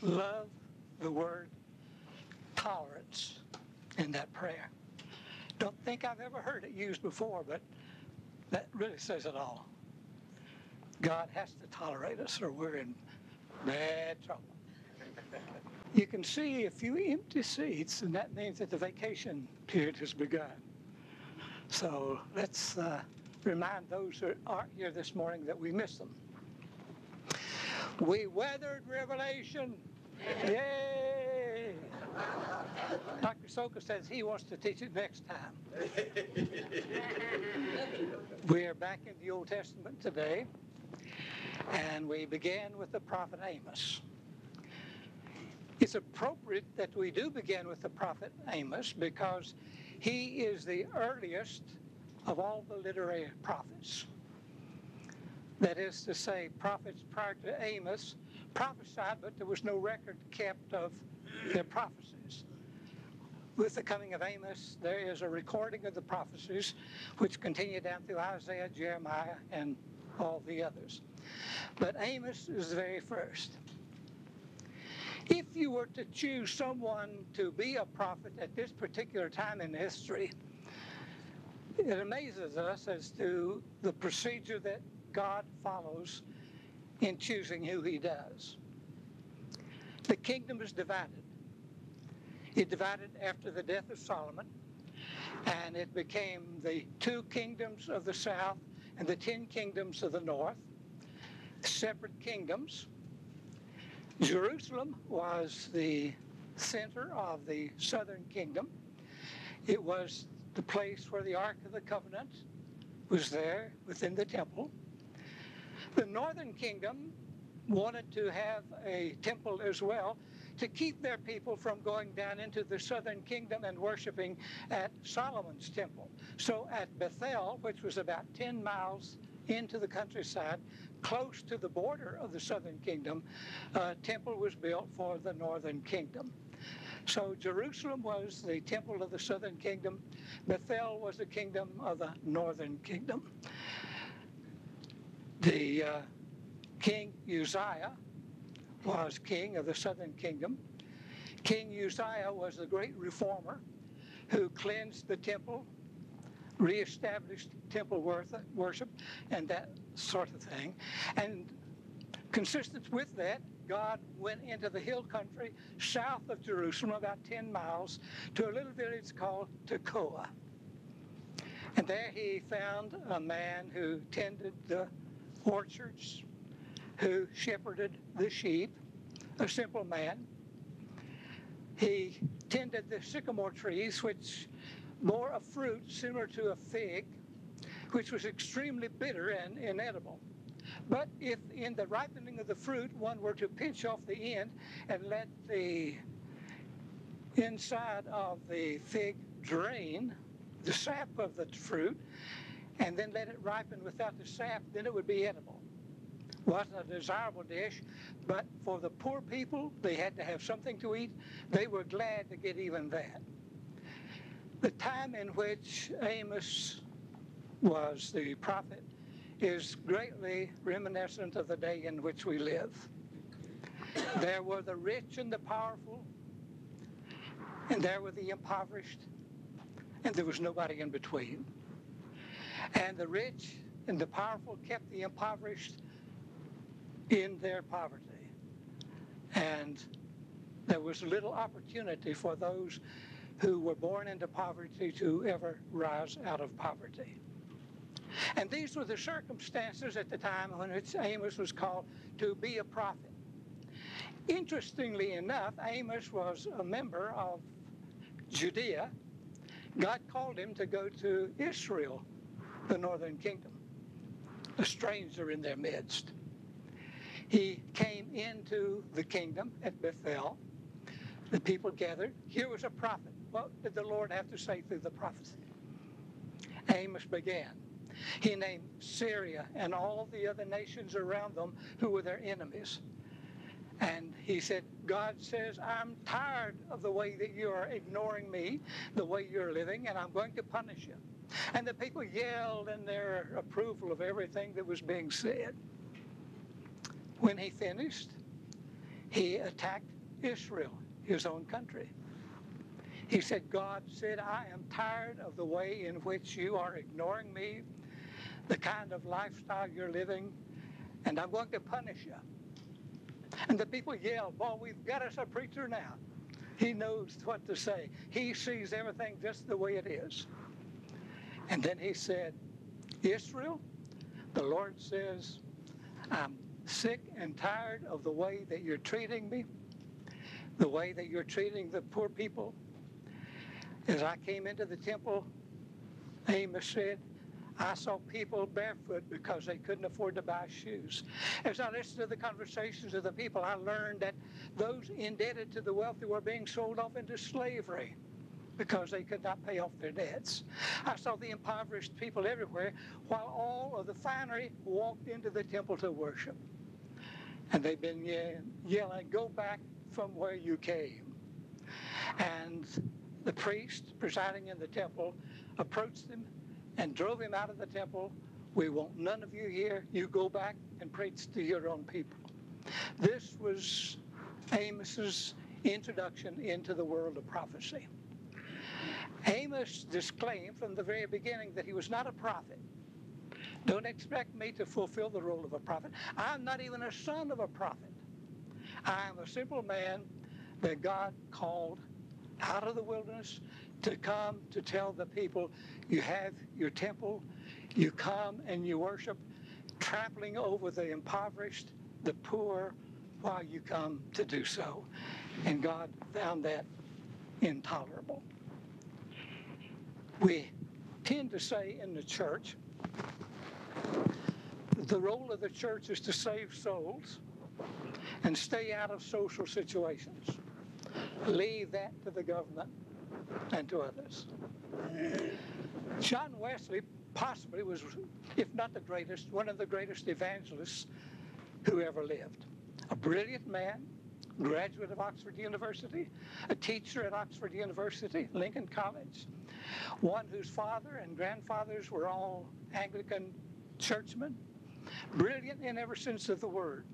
love the word tolerance in that prayer. Don't think I've ever heard it used before, but that really says it all. God has to tolerate us or we're in bad trouble. You can see a few empty seats, and that means that the vacation period has begun. So let's remind those who aren't here this morning that we miss them. We weathered Revelation. Yay! Dr. Soka says he wants to teach it next time. We are back in the Old Testament today, and we began with the prophet Amos. It's appropriate that we do begin with the prophet Amos because he is the earliest of all the literary prophets. That is to say, prophets prior to Amos prophesied, but there was no record kept of their prophecies. With the coming of Amos, there is a recording of the prophecies, which continue down through Isaiah, Jeremiah, and all the others. But Amos is the very first. If you were to choose someone to be a prophet at this particular time in history, it amazes us as to the procedure that God follows in choosing who he does. The kingdom is divided. It divided after the death of Solomon, and it became the 2 kingdoms of the south and the 10 kingdoms of the north, separate kingdoms. Jerusalem was the center of the southern kingdom. It was the place where the Ark of the Covenant was there within the temple. The northern kingdom wanted to have a temple as well to keep their people from going down into the southern kingdom and worshiping at Solomon's temple. So at Bethel, which was about 10 miles into the countryside, close to the border of the southern kingdom, a temple was built for the northern kingdom. So Jerusalem was the temple of the southern kingdom. Bethel was the kingdom of the northern kingdom. The King Uzziah was king of the southern kingdom. King Uzziah was the great reformer who cleansed the temple, reestablished temple worship, and that sort of thing. And consistent with that, God went into the hill country south of Jerusalem, about 10 miles, to a little village called Tekoa. And there he found a man who tended the orchards, who shepherded the sheep, a simple man. He tended the sycamore trees, which bore a fruit similar to a fig, which was extremely bitter and inedible. But if in the ripening of the fruit one were to pinch off the end and let the inside of the fig drain the sap of the fruit and then let it ripen without the sap, then it would be edible. Wasn't a desirable dish, but for the poor people, they had to have something to eat. They were glad to get even that. The time in which Amos was the prophet is greatly reminiscent of the day in which we live. There were the rich and the powerful, and there were the impoverished, and there was nobody in between. And the rich and the powerful kept the impoverished in their poverty. And there was little opportunity for those who were born into poverty to ever rise out of poverty. And these were the circumstances at the time when Amos was called to be a prophet. Interestingly enough, Amos was a member of Judea. God called him to go to Israel, the northern kingdom, a stranger in their midst. He came into the kingdom at Bethel. The people gathered. Here was a prophet. What did the Lord have to say through the prophecy? Amos began. He named Syria and all the other nations around them who were their enemies. And he said, God says, I'm tired of the way that you are ignoring me, the way you're living, and I'm going to punish you. And the people yelled in their approval of everything that was being said. When he finished, he attacked Israel, his own country. He said, God said, I am tired of the way in which you are ignoring me, the kind of lifestyle you're living, and I'm going to punish you. And the people yelled, boy, we've got us a preacher now. He knows what to say. He sees everything just the way it is. And then he said, Israel, the Lord says, I'm sick and tired of the way that you're treating me, the way that you're treating the poor people. As I came into the temple, Amos said, I saw people barefoot because they couldn't afford to buy shoes. As I listened to the conversations of the people, I learned that those indebted to the wealthy were being sold off into slavery because they could not pay off their debts. I saw the impoverished people everywhere while all of the finery walked into the temple to worship. And they've been yelling, go back from where you came. And the priest presiding in the temple approached him and drove him out of the temple. We want none of you here. You go back and preach to your own people. This was Amos's introduction into the world of prophecy. Amos disclaimed from the very beginning that he was not a prophet. Don't expect me to fulfill the role of a prophet. I'm not even a son of a prophet. I am a simple man that God called out of the wilderness to come to tell the people, you have your temple, you come and you worship, trampling over the impoverished, the poor, while you come to do so. And God found that intolerable. We tend to say in the church, the role of the church is to save souls and stay out of social situations. Leave that to the government and to others. John Wesley possibly was, if not the greatest, one of the greatest evangelists who ever lived. A brilliant man, graduate of Oxford University, a teacher at Oxford University, Lincoln College, one whose father and grandfathers were all Anglican churchmen, brilliant in every sense of the word.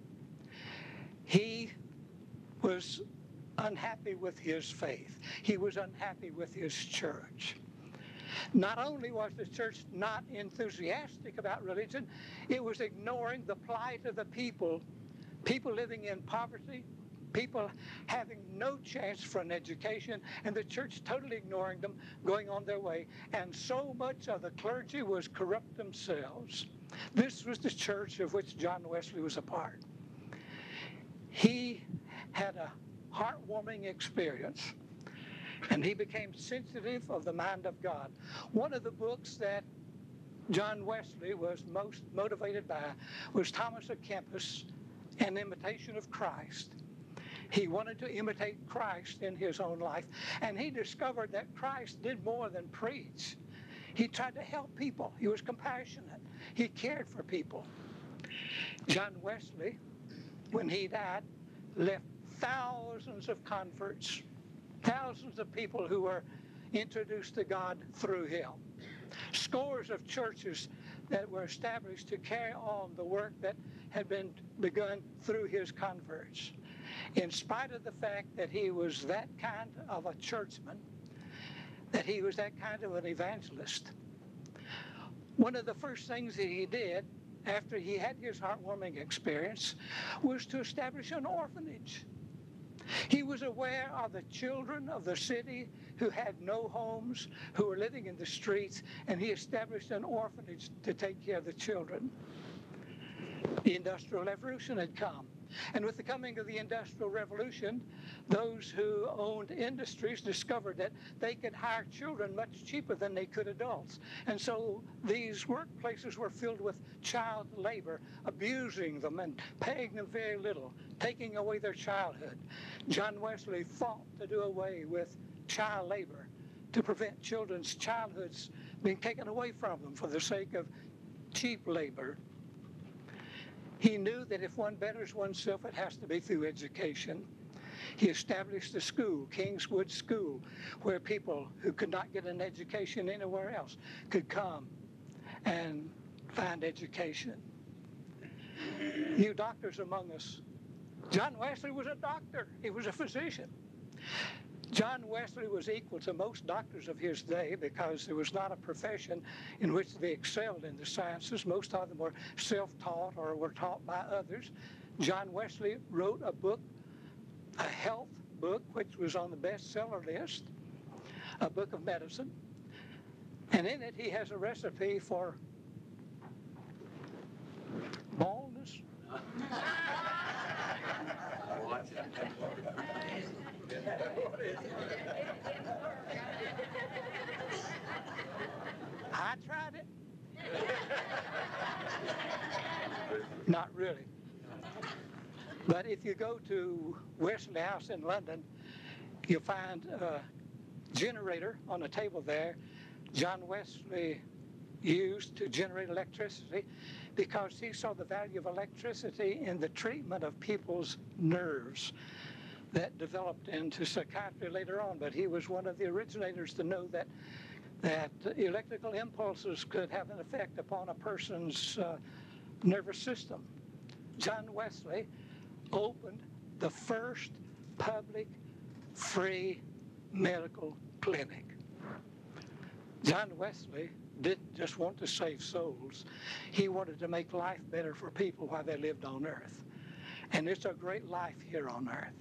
He was unhappy with his faith. He was unhappy with his church. Not only was the church not enthusiastic about religion, it was ignoring the plight of the people living in poverty, people having no chance for an education, and the church totally ignoring them, going on their way. And so much of the clergy was corrupt themselves. This was the church of which John Wesley was a part. He had a heartwarming experience, and he became sensitive of the mind of God. One of the books that John Wesley was most motivated by was Thomas à Kempis, An Imitation of Christ. He wanted to imitate Christ in his own life, and he discovered that Christ did more than preach. He tried to help people. He was compassionate. He cared for people. John Wesley, when he died, left thousands of converts, thousands of people who were introduced to God through him. Scores of churches that were established to carry on the work that had been begun through his converts. In spite of the fact that he was that kind of a churchman, that he was that kind of an evangelist, one of the first things that he did after he had his heartwarming experience was to establish an orphanage. He was aware of the children of the city who had no homes, who were living in the streets, and he established an orphanage to take care of the children. The Industrial Revolution had come. And with the coming of the Industrial Revolution, those who owned industries discovered that they could hire children much cheaper than they could adults. And so these workplaces were filled with child labor, abusing them and paying them very little, taking away their childhood. John Wesley fought to do away with child labor, to prevent children's childhoods being taken away from them for the sake of cheap labor. He knew that if one betters oneself, it has to be through education. He established a school, Kingswood School, where people who could not get an education anywhere else could come and find education. You doctors among us John Wesley was a doctor. He was a physician. John Wesley was equal to most doctors of his day because there was not a profession in which they excelled in the sciences. Most of them were self-taught or were taught by others. John Wesley wrote a book, a health book, which was on the bestseller list, a book of medicine. And in it, he has a recipe for baldness. I tried it. Not really. But if you go to Wesley House in London, you'll find a generator on a table there. John Wesley used to generate electricity because he saw the value of electricity in the treatment of people's nerves that developed into psychiatry later on. But he was one of the originators to know that electrical impulses could have an effect upon a person's nervous system. John Wesley opened the first public free medical clinic. John Wesley didn't just want to save souls. He wanted to make life better for people while they lived on earth. And it's a great life here on earth.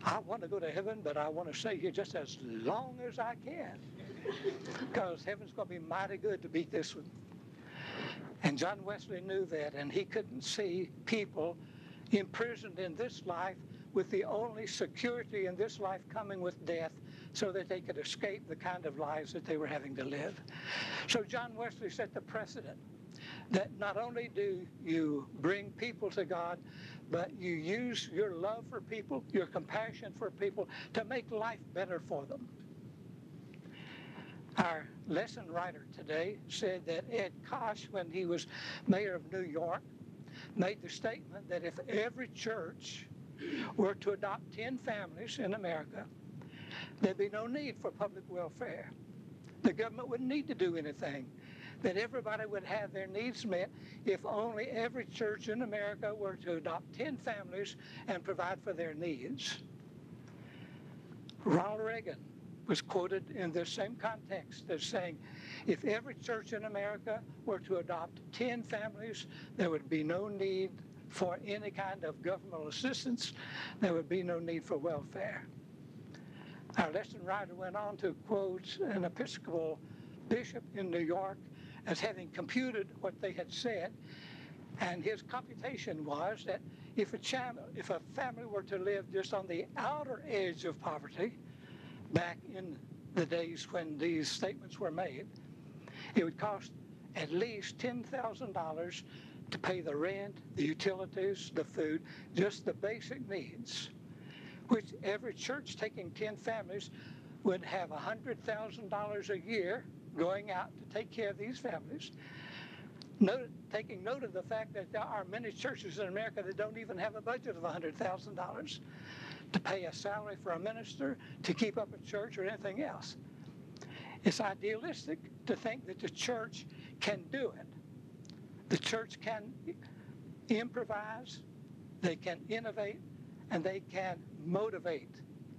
I want to go to heaven, but I want to stay here just as long as I can, because heaven's going to be mighty good to beat this one. And John Wesley knew that, and he couldn't see people imprisoned in this life with the only security in this life coming with death, so that they could escape the kind of lives that they were having to live. So John Wesley set the precedent that not only do you bring people to God, but you use your love for people, your compassion for people, to make life better for them. Our lesson writer today said that Ed Koch, when he was mayor of New York, made the statement that if every church were to adopt 10 families in America, there'd be no need for public welfare. The government wouldn't need to do anything. That everybody would have their needs met if only every church in America were to adopt 10 families and provide for their needs. Ronald Reagan was quoted in this same context as saying, if every church in America were to adopt 10 families, there would be no need for any kind of governmental assistance. There would be no need for welfare. Our lesson writer went on to quote an Episcopal bishop in New York as having computed what they had said, and his computation was that if a family were to live just on the outer edge of poverty, back in the days when these statements were made, it would cost at least $10,000 to pay the rent, the utilities, the food, just the basic needs, which every church taking 10 families would have $100,000 a year going out to take care of these families. Taking note of the fact that there are many churches in America that don't even have a budget of $100,000 to pay a salary for a minister, to keep up a church or anything else. It's idealistic to think that the church can do it. The church can improvise, they can innovate, and they can motivate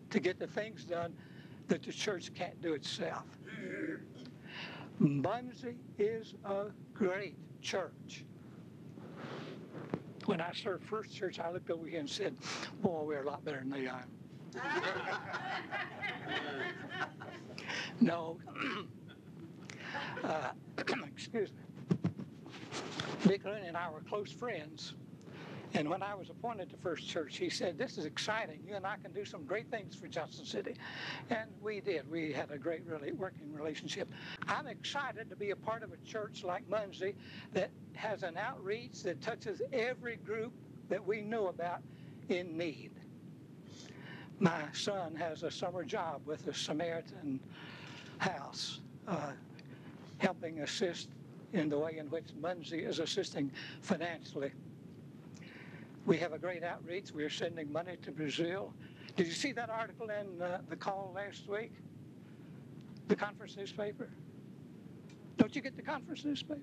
to get the things done that the church can't do itself. Muncie is a great church. When I served First Church, I looked over here and said, boy, we're a lot better than they are. No. Excuse me. Dick Looney and I were close friends. And when I was appointed to First Church, he said, this is exciting. You and I can do some great things for Johnson City. And we did. We had a great working relationship. I'm excited to be a part of a church like Muncie that has an outreach that touches every group that we know about in need. My son has a summer job with the Samaritan House, helping assist in the way in which Muncie is assisting financially. We have a great outreach. We're sending money to Brazil. Did you see that article in the Call last week? The conference newspaper? Don't you get the conference newspaper?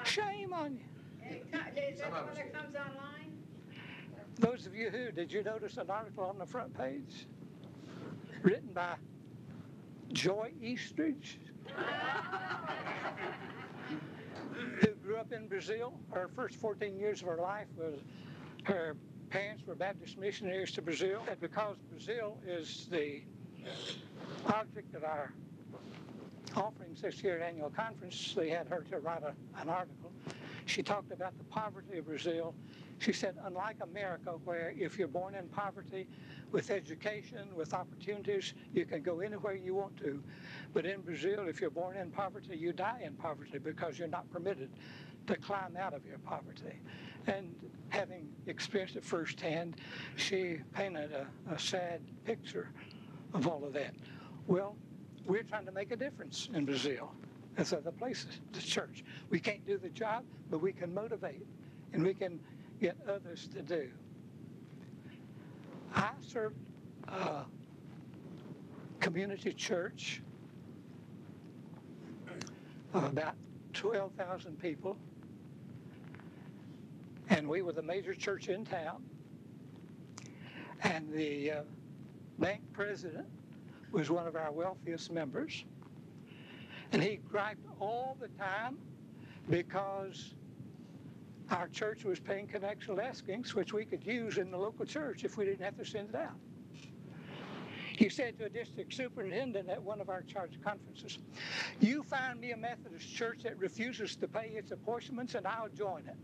Shame on you. Is that the one that comes online? Those of you who, did you notice an article on the front page written by Joy Eastridge, who grew up in Brazil? Her first 14 years of her life was, her parents were Baptist missionaries to Brazil. And because Brazil is the object of our offerings this year at annual conference, they had her to write an article. She talked about the poverty of Brazil. She said, unlike America, where if you're born in poverty, with education, with opportunities, you can go anywhere you want to. But in Brazil, if you're born in poverty, you die in poverty because you're not permitted to climb out of your poverty. And having experienced it firsthand, she painted a sad picture of all of that. Well, we're trying to make a difference in Brazil as other places, the church. We can't do the job, but we can motivate, and we can get others to do. I served a community church of about 12,000 people, and we were the major church in town. And the bank president was one of our wealthiest members. And he griped all the time because our church was paying connection askings, which we could use in the local church if we didn't have to send it out. He said to a district superintendent at one of our church conferences, you find me a Methodist church that refuses to pay its apportionments and I'll join it.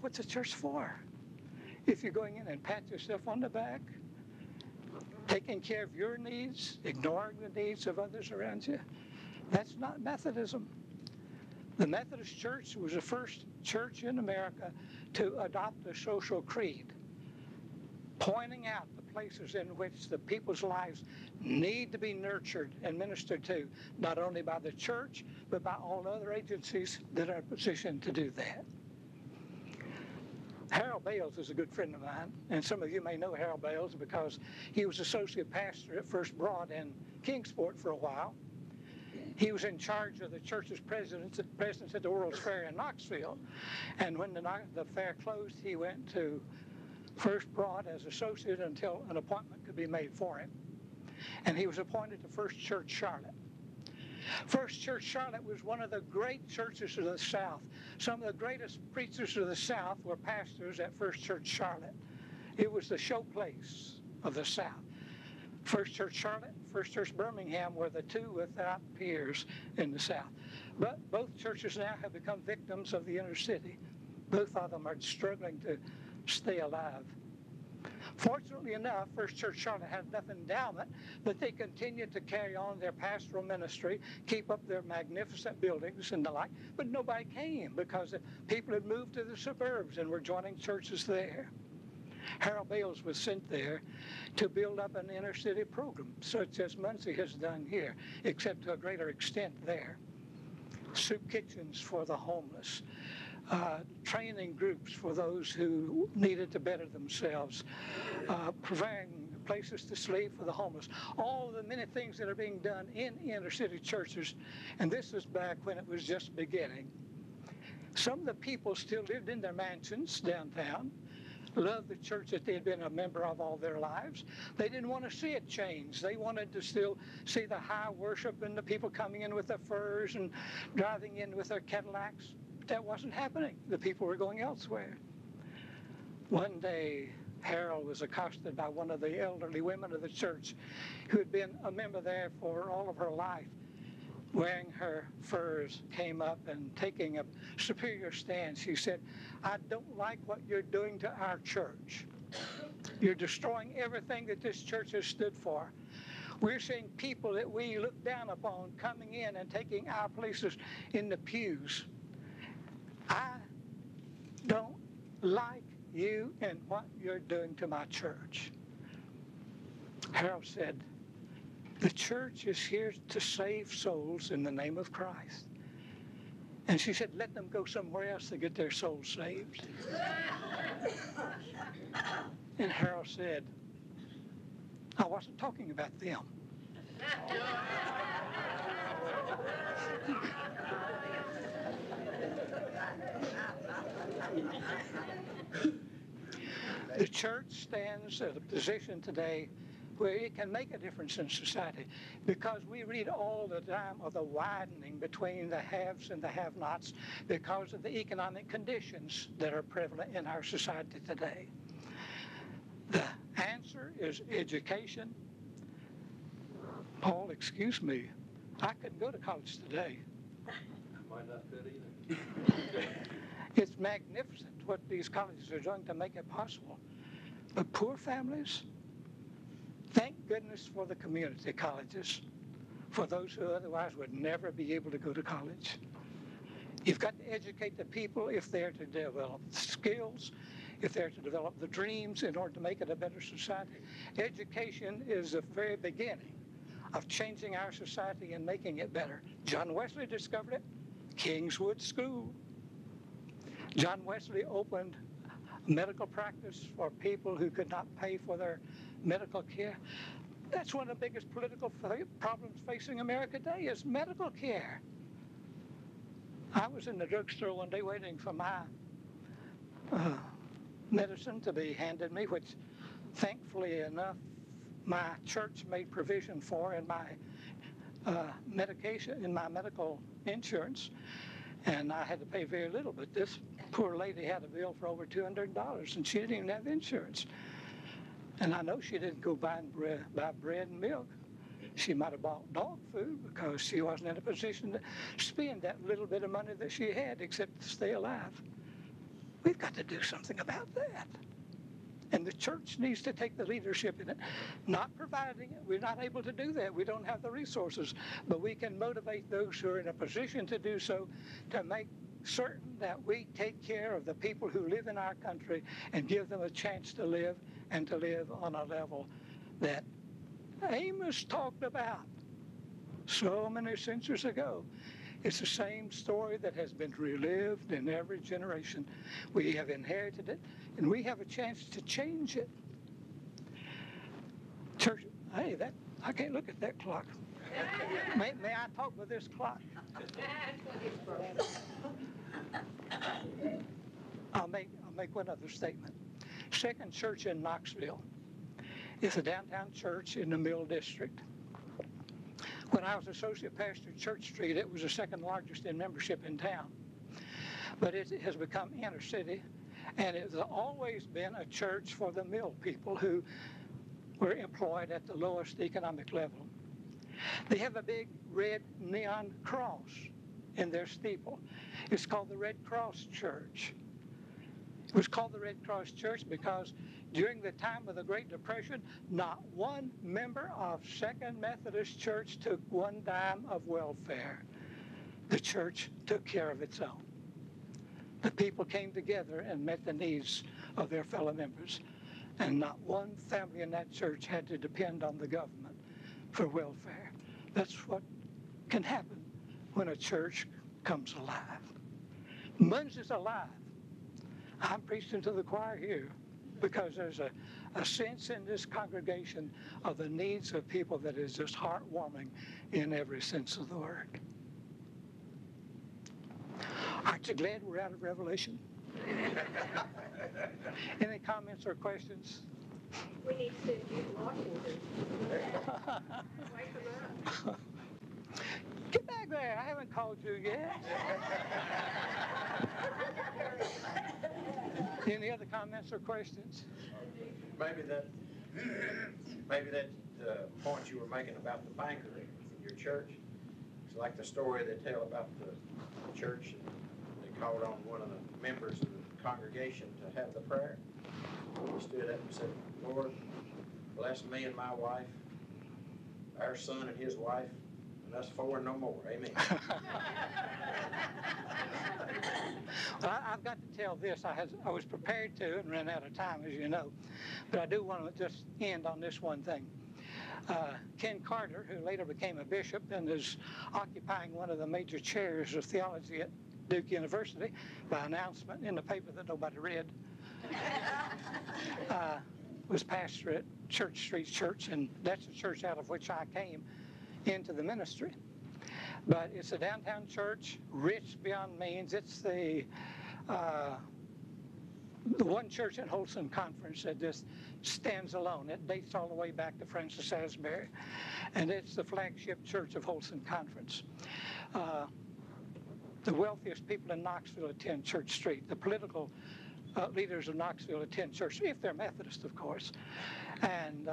What's a church for? If you're going in and pat yourself on the back, taking care of your needs, ignoring the needs of others around you, that's not Methodism. The Methodist Church was the first church in America to adopt a social creed, pointing out the places in which the people's lives need to be nurtured and ministered to, not only by the church, but by all other agencies that are positioned to do that. Harold Bales is a good friend of mine, and some of you may know Harold Bales because he was associate pastor at First Broad in Kingsport for a while. He was in charge of the church's presidents at the World's Fair in Knoxville, and when the fair closed, he went to First Broad as associate until an appointment could be made for him, and he was appointed to First Church Charlotte. First Church Charlotte was one of the great churches of the South. Some of the greatest preachers of the South were pastors at First Church Charlotte. It was the showplace of the South. First Church Charlotte, First Church Birmingham were the two without peers in the South. But both churches now have become victims of the inner city. Both of them are struggling to stay alive. Fortunately enough, First Church Charlotte had enough endowment that they continued to carry on their pastoral ministry, keep up their magnificent buildings and the like, but nobody came because the people had moved to the suburbs and were joining churches there. Harold Bales was sent there to build up an inner city program, such as Muncie has done here, except to a greater extent there. Soup kitchens for the homeless, training groups for those who needed to better themselves, providing places to sleep for the homeless, all of the many things that are being done in inner city churches, and this is back when it was just beginning. Some of the people still lived in their mansions downtown, loved the church that they had been a member of all their lives. They didn't want to see it change. They wanted to still see the high worship and the people coming in with their furs and driving in with their Cadillacs. But that wasn't happening. The people were going elsewhere. One day, Harold was accosted by one of the elderly women of the church who had been a member there for all of her life. Wearing her furs, came up and taking a superior stance, she said, I don't like what you're doing to our church. You're destroying everything that this church has stood for. We're seeing people that we look down upon coming in and taking our places in the pews. I don't like you and what you're doing to my church. Harold said, the church is here to save souls in the name of Christ. And she said, let them go somewhere else to get their souls saved. And Harold said, I wasn't talking about them. The church stands at a position today where it can make a difference in society, because we read all the time of the widening between the haves and the have-nots because of the economic conditions that are prevalent in our society today. The answer is education. Paul, excuse me, I couldn't go to college today. Might not could either. It's magnificent what these colleges are doing to make it possible. But poor families, thank goodness for the community colleges, for those who otherwise would never be able to go to college. You've got to educate the people if they're to develop the skills, if they're to develop the dreams in order to make it a better society. Education is the very beginning of changing our society and making it better. John Wesley discovered it, Kingswood School. John Wesley opened medical practice for people who could not pay for their medical care. That's one of the biggest political problems facing America today is medical care. I was in the drugstore one day waiting for my medicine to be handed me, which thankfully enough my church made provision for in my medication, in my medical insurance, and I had to pay very little. But this poor lady had a bill for over $200, and she didn't even have insurance. And I know she didn't go buy bread and milk. She might have bought dog food because she wasn't in a position to spend that little bit of money that she had except to stay alive. We've got to do something about that. And the church needs to take the leadership in it. Not providing it, we're not able to do that. We don't have the resources, but we can motivate those who are in a position to do so to make certain that we take care of the people who live in our country and give them a chance to live and to live on a level that Amos talked about so many centuries ago. It's the same story that has been relived in every generation. We have inherited it, and we have a chance to change it. Church, hey, I can't look at that clock. May I talk with this clock? I'll make one other statement. Second Church in Knoxville is a downtown church in the Mill District. When I was associate pastor at Church Street, it was the second largest in membership in town. But it has become inner city, and it has always been a church for the mill people who were employed at the lowest economic level. They have a big red neon cross in their steeple. It's called the Red Cross Church. It was called the Red Cross Church because during the time of the Great Depression, not one member of Second Methodist Church took one dime of welfare. The church took care of its own. The people came together and met the needs of their fellow members. And not one family in that church had to depend on the government for welfare. That's what can happen when a church comes alive. Munns is alive. I'm preaching to the choir here because there's a sense in this congregation of the needs of people that is just heartwarming in every sense of the word. Aren't you glad we're out of Revelation? Any comments or questions? We need to send you to Washington. Wake them up. Get back there. I haven't called you yet. Any other comments or questions? Maybe that point you were making about the banker in your church. It's like the story they tell about the church. They called on one of the members of the congregation to have the prayer. He stood up and said, "Lord, bless me and my wife, our son and his wife, and us four and no more. Amen." Well, I've got to tell this. I was prepared to and ran out of time, as you know. But I do want to just end on this one thing. Ken Carter, who later became a bishop and is occupying one of the major chairs of theology at Duke University by announcement in the paper that nobody read, was pastor at Church Street Church, and that's the church out of which I came into the ministry. But it's a downtown church, rich beyond means. It's the the one church at Holson Conference that just stands alone. It dates all the way back to Francis Asbury, and it's the flagship church of Holson Conference. The wealthiest people in Knoxville attend Church Street. The political leaders of Knoxville attend Church Street, if they're Methodist, of course. And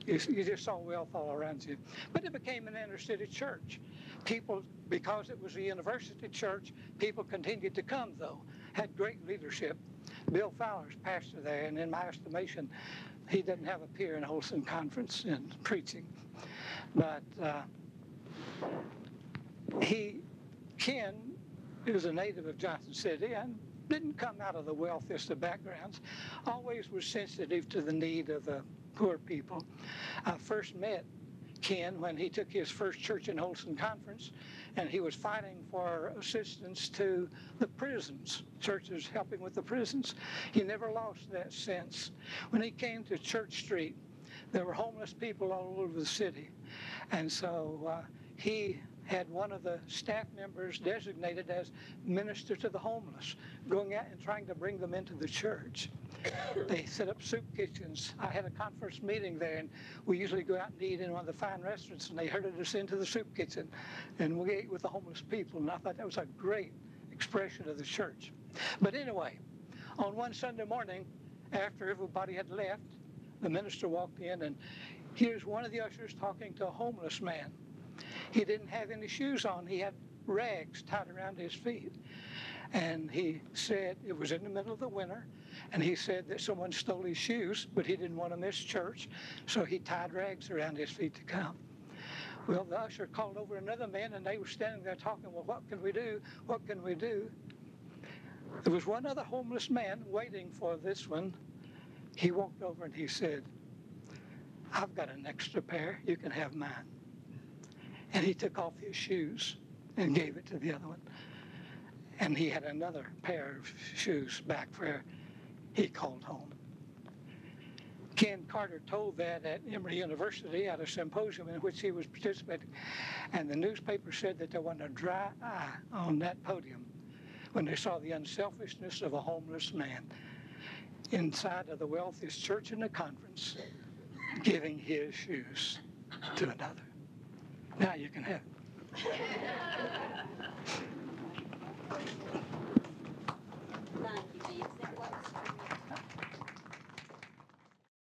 you just saw wealth all around you. But it became an inner city church. People, because it was a university church, people continued to come, though. Had great leadership. Bill Fowler's pastor there, and in my estimation, he doesn't have a peer in Holson Conference in preaching. But Ken is a native of Johnson City and didn't come out of the wealthiest of backgrounds, always was sensitive to the need of the poor people. I first met Ken when he took his first church in Holson Conference, and he was fighting for assistance to the prisons, churches helping with the prisons. He never lost that sense. When he came to Church Street, there were homeless people all over the city, and so he had one of the staff members designated as minister to the homeless, going out and trying to bring them into the church. They set up soup kitchens. I had a conference meeting there, and we usually go out and eat in one of the fine restaurants, and they herded us into the soup kitchen, and we ate with the homeless people, and I thought that was a great expression of the church. But anyway, on one Sunday morning, after everybody had left, the minister walked in, and here's one of the ushers talking to a homeless man. He didn't have any shoes on. He had rags tied around his feet. And he said, it was in the middle of the winter, and he said that someone stole his shoes, but he didn't want to miss church, so he tied rags around his feet to come. Well, the usher called over another man, and they were standing there talking, well, what can we do? What can we do? There was one other homeless man waiting for this one. He walked over and he said, I've got an extra pair. You can have mine. And he took off his shoes and gave it to the other one. And he had another pair of shoes back where he called home. Ken Carter told that at Emory University at a symposium in which he was participating. And the newspaper said that there wasn't a dry eye on that podium when they saw the unselfishness of a homeless man inside of the wealthiest church in the conference giving his shoes to another. Now you can have it. Thank you, Vance. That was